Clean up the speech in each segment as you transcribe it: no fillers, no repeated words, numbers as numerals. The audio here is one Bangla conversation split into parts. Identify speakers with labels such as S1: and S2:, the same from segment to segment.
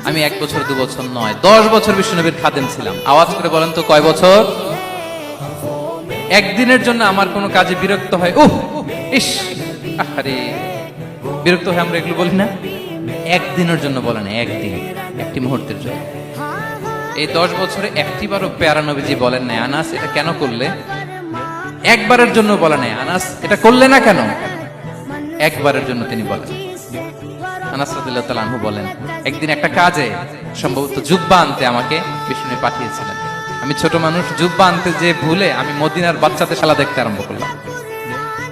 S1: আমি 1 বছর 2 বছর নয়, 10 বছর বিশ্বনবীর খাদেম ছিলাম। আওয়াজ করে বলেন তো কয় বছর? একদিনের জন্য আমার কোনো কাজে বিরক্ত হয়, ইস, আরে বিরক্ত হয়, আমরা এগুলো বলি না? একদিনের জন্য বলে না, একদিন, একটি মুহূর্তের জন্য। এই 10 বছরে একটিবারও পেয়ারা নবীজি বলেন নাই, আনাস এটা কেন করলে? একবারের জন্য বলে নাই, আনাস এটা করলে না কেন? একবারের জন্য তিনি বলেন। আনাস রাদিয়াল্লাহু তাআলা আনহু বলেন, একদিন একটা কাজে সম্ভবত জুব্বা আনতে আমাকে বিষ্ণু পাঠিয়েছিলেন। আমি ছোট মানুষ, জুব্বা আনতে যে ভুলে আমি মদিনার বাচ্চাদের খেলা দেখতে আরম্ভ করলাম।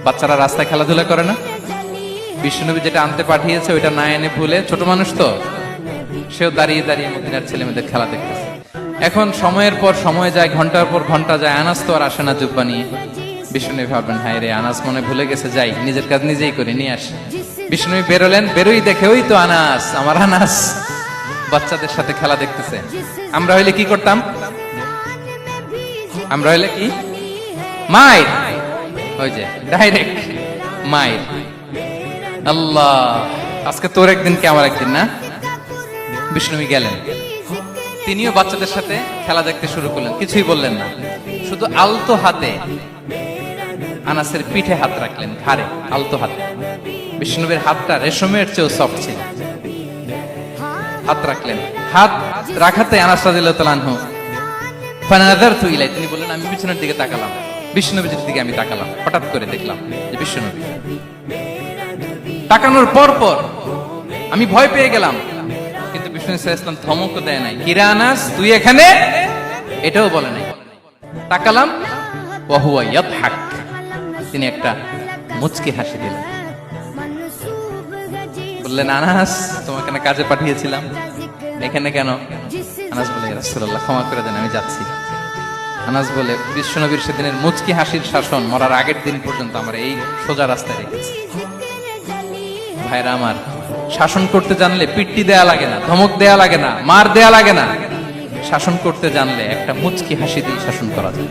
S1: বাচ্চারা রাস্তায় খেলাধুলা করে না? বিষ্ণুনবী যেটা আনতে পাঠিয়েছে ওইটা না এনে ভুলে, ছোট মানুষ তো, সেও দাঁড়িয়ে দাঁড়িয়ে মদিনার ছেলেমেয়েদের খেলা দেখতেছে। এখন সময়ের পর সময় যায়, ঘন্টার পর ঘন্টা যায়, আনাস তো আর আসে না জুব্বা নিয়ে। বিষ্ণুনবী ভাবলেন, হায় রে, আনাস মনে ভুলে গেছে, যাই নিজের কাজ নিজেই করি, নিয়ে আসি। বিষ্ণুনবী বেরোলেন, বেরোই দেখে ওই তো আনাস, আমার আনাস বাচ্চাদের সাথে খেলা দেখতেছে। আমরা হইলে কি করতাম? আমরা হইলে কি? মাইর, ওই যে ডাইরেক্ট মাইর। আল্লাহ, আজকে তোর একদিন কি আমার একদিন না? বিষ্ণুনবী গেলেন, তিনিও বাচ্চাদের সাথে খেলা দেখতে শুরু করলেন, কিছুই বললেন না, শুধু আলতো হাতে আনাসের পিঠে হাত রাখলেন, ঘাড়ে আলতো হাতে। বিষ্ণুনবীর হাতটা রেশমের চেয়েও সফট ছিল। হাত রাখলেন, হাত রাখাতে আনাস রাদিয়াল্লাহু তাআলা আনহু ফানাযারতু ইলাই, তিনি বললেন, আমি পিছনের দিকে তাকালাম, বিষ্ণুনবীর দিকে আমি তাকালাম, হঠাৎ করে দেখলাম যে বিষ্ণুনবী। তাকানোর পর পর আমি ভয় পেয়ে গেলাম, কিন্তু বিষ্ণু সাল্লাল্লাহু আলাইহি ওয়াসাল্লাম ধমকও দেয় নাই, কিরা আনাস তুই এখানে, এটাও বলে নাই। তাকালাম, ওয়া হুয়া ইয়াদহাক, তিনি একটা মুচকি হাসি দিলেন, বললেন, আনাস তোমাকে না কাজে পাঠিয়েছিলাম, এখানে কেন? আনাস বলে, ইয়া রাসূলুল্লাহ ক্ষমা করে দেন, আমি যাচ্ছি। আনাস বলে, বিশ্বনবীর সেদিনের মুচকি হাসির শাসন মরার আগের দিন পর্যন্ত আমার এই সোজা রাস্তায় রেখেছে। ভাইরা আমার, শাসন করতে জানলে পিট্টি দেয়া লাগে না, ধমক দেয়া লাগে না, মার দেয়া লাগে না। শাসন করতে জানলে একটা মুচকি হাসি দিয়ে শাসন করা যায়।